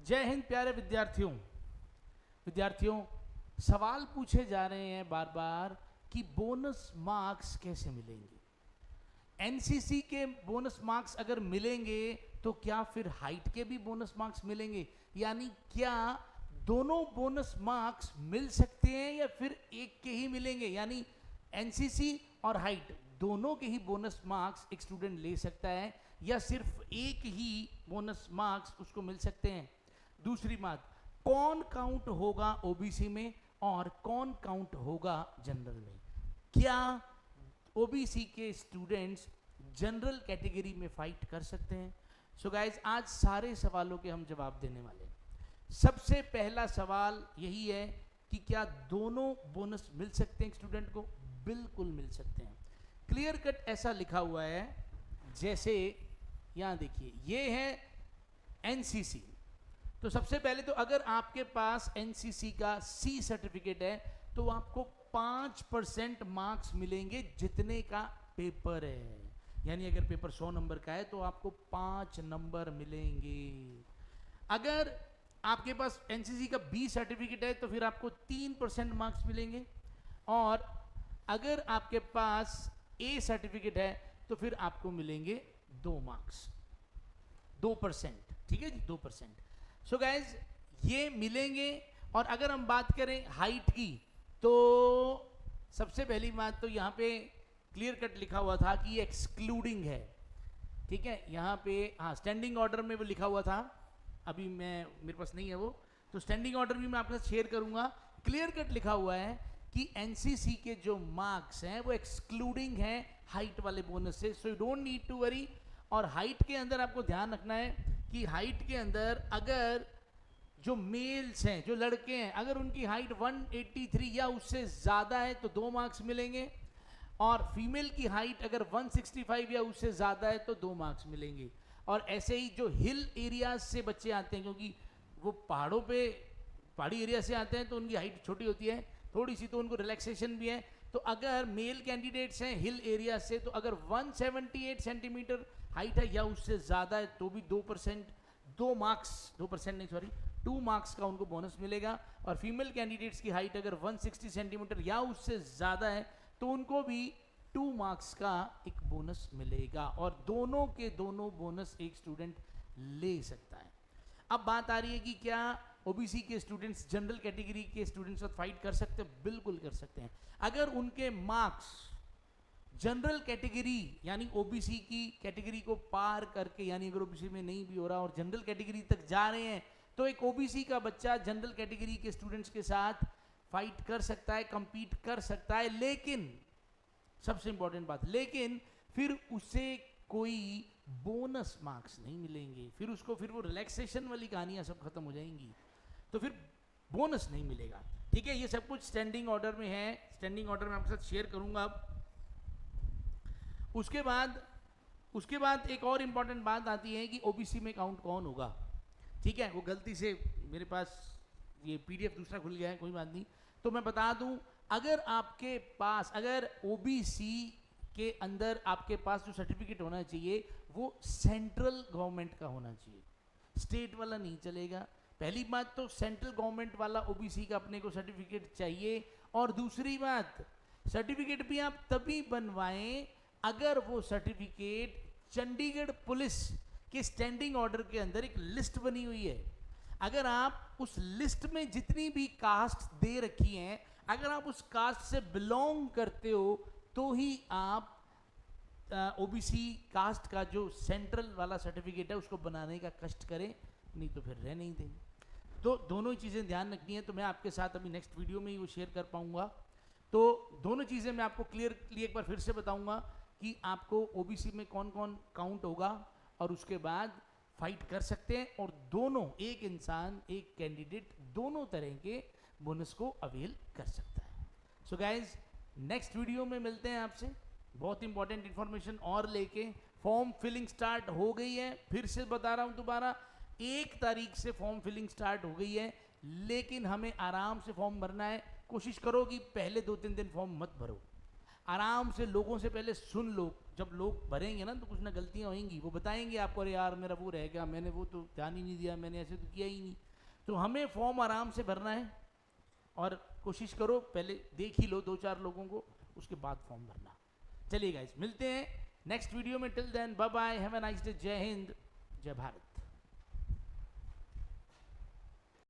जय हिंद प्यारे विद्यार्थियों सवाल पूछे जा रहे हैं बार बार कि बोनस मार्क्स कैसे मिलेंगे। एनसीसी के बोनस मार्क्स अगर मिलेंगे तो क्या फिर हाइट के भी बोनस मार्क्स मिलेंगे, यानी क्या दोनों बोनस मार्क्स मिल सकते हैं या फिर एक के ही मिलेंगे, यानी एनसीसी और हाइट दोनों के ही बोनस मार्क्स एक स्टूडेंट ले सकता है या सिर्फ एक ही बोनस मार्क्स उसको मिल सकते हैं। दूसरी बात, कौन काउंट होगा ओबीसी में और कौन काउंट होगा जनरल में। क्या ओबीसी के स्टूडेंट्स जनरल कैटेगरी में फाइट कर सकते हैं। सो गाइज, आज सारे सवालों के हम जवाब देने वाले हैं। सबसे पहला सवाल यही है कि क्या दोनों बोनस मिल सकते हैं स्टूडेंट को। बिल्कुल मिल सकते हैं। क्लियर कट ऐसा लिखा हुआ है, जैसे यहां देखिए ये है एनसीसी। तो सबसे पहले तो अगर आपके पास एनसीसी का सी सर्टिफिकेट है तो आपको 5% मार्क्स मिलेंगे जितने का पेपर है, यानी अगर पेपर 100 नंबर का है तो आपको 5 नंबर मिलेंगे। अगर आपके पास एनसीसी का बी सर्टिफिकेट है तो फिर आपको 3% मार्क्स मिलेंगे, और अगर आपके पास ए सर्टिफिकेट है तो फिर आपको मिलेंगे 2 मार्क्स, 2%। ठीक है जी, 2%। सो गाइज, ये मिलेंगे। और अगर हम बात करें हाइट की तो सबसे पहली बात तो यहाँ पे क्लियर कट लिखा हुआ था कि ये एक्सक्लूडिंग है। ठीक है, यहाँ पे हाँ स्टैंडिंग ऑर्डर में वो लिखा हुआ था, अभी मेरे पास नहीं है वो, तो स्टैंडिंग ऑर्डर भी मैं आपके साथ शेयर करूंगा। क्लियर कट लिखा हुआ है कि एनसीसी के जो मार्क्स हैं वो एक्सक्लूडिंग हैं हाइट वाले बोनस से, so you don't need to worry. और हाइट के अंदर आपको ध्यान रखना है कि हाइट के अंदर अगर जो मेल्स हैं, जो लड़के हैं, अगर उनकी हाइट 183 या उससे ज़्यादा है तो 2 मार्क्स मिलेंगे, और फीमेल की हाइट अगर 165 या उससे ज़्यादा है तो 2 मार्क्स मिलेंगे। और ऐसे ही जो हिल एरियाज से बच्चे आते हैं, क्योंकि वो पहाड़ी एरिया से आते हैं तो उनकी हाइट छोटी होती है थोड़ी सी, तो उनको रिलैक्सेशन भी है। तो अगर मेल कैंडिडेट्स हैं हिल एरिया से, तो अगर 178 सेंटीमीटर हाइट है या उससे ज़्यादा है तो भी 2%, 2 मार्क्स, 2% नहीं सॉरी 2 मार्क्स का उनको बोनस मिलेगा। और फीमेल कैंडिडेट्स की हाइट अगर 160 सेंटीमीटर या उससे ज़्यादा है तो उनको भी 2 मार्क्स का एक बोनस मिलेगा, और दोनों के दोनों बोनस एक स्टूडेंट ले सकता है। अब बात आ रही है कि क्या ओबीसी के स्टूडेंट्स जनरल कैटेगरी के स्टूडेंट्स साथ फाइट कर सकते हैं। बिल्कुल कर सकते हैं। अगर उनके मार्क्स जनरल कैटेगरी यानी ओबीसी की कैटेगरी को पार करके, यानी अगर ओबीसी में नहीं भी हो रहा और जनरल कैटेगरी तक जा रहे हैं, तो एक ओबीसी का बच्चा जनरल कैटेगरी के स्टूडेंट्स के साथ फाइट कर सकता है, compete कर सकता है। लेकिन सबसे इंपॉर्टेंट बात, लेकिन फिर उसे कोई बोनस मार्क्स नहीं मिलेंगे, फिर वो रिलैक्सेशन वाली कहानियां सब खत्म हो जाएंगी, तो फिर बोनस नहीं मिलेगा। ठीक है, ये सब कुछ स्टैंडिंग ऑर्डर में है, स्टैंडिंग ऑर्डर में आपके साथ शेयर करूंगा। अब उसके बाद एक और इंपॉर्टेंट बात आती है कि ओबीसी में काउंट कौन होगा। ठीक है, वो गलती से मेरे पास ये पीडीएफ दूसरा खुल गया है, कोई बात नहीं। तो मैं बता दूं, अगर ओबीसी के अंदर आपके पास जो सर्टिफिकेट होना चाहिए वो सेंट्रल गवर्नमेंट का होना चाहिए, स्टेट वाला नहीं चलेगा। पहली बात तो सेंट्रल गवर्नमेंट वाला ओबीसी का अपने को सर्टिफिकेट चाहिए, और दूसरी बात, सर्टिफिकेट भी आप तभी बनवाएं अगर वो सर्टिफिकेट चंडीगढ़ पुलिस के स्टैंडिंग ऑर्डर के अंदर एक लिस्ट बनी हुई है। अगर आप उस लिस्ट में जितनी भी कास्ट दे रखी हैं, अगर आप उस कास्ट से बिलोंग करते हो तो ही आप ओबीसी कास्ट का जो सेंट्रल वाला सर्टिफिकेट है उसको बनाने का कष्ट करें, नहीं तो फिर रह नहीं देंगे। तो दोनों ही चीज़ें ध्यान रखनी है। तो मैं आपके साथ अभी नेक्स्ट वीडियो में ही वो शेयर कर पाऊंगा। तो दोनों चीज़ें मैं आपको क्लियरली एक बार फिर से बताऊंगा कि आपको ओबीसी में कौन कौन काउंट होगा, और उसके बाद फाइट कर सकते हैं, और दोनों, एक इंसान एक कैंडिडेट दोनों तरह के बोनस को अवेल कर सकता है। सो गाइज, नेक्स्ट वीडियो में मिलते हैं आपसे बहुत इंपॉर्टेंट इंफॉर्मेशन और लेके। फॉर्म फिलिंग स्टार्ट हो गई है, फिर से बता रहा हूं दोबारा, 1 तारीख से फॉर्म फिलिंग स्टार्ट हो गई है, लेकिन हमें आराम से फॉर्म भरना है। कोशिश करो कि पहले 2-3 दिन फॉर्म मत भरो, आराम से लोगों से पहले सुन लो जब लोग भरेंगे ना तो कुछ ना गलतियां होंगी, वो बताएंगे आपको, अरे यार मेरा वो रह गया, मैंने वो तो ध्यान ही नहीं दिया, मैंने ऐसे तो किया ही नहीं। तो हमें फॉर्म आराम से भरना है, और कोशिश करो पहले देख ही लो 2-4 लोगों को, उसके बाद फॉर्म भरना। चलिए गाइस, मिलते हैं नेक्स्ट वीडियो में। Till then bye bye, have a nice day, जय हिंद, जय भारत।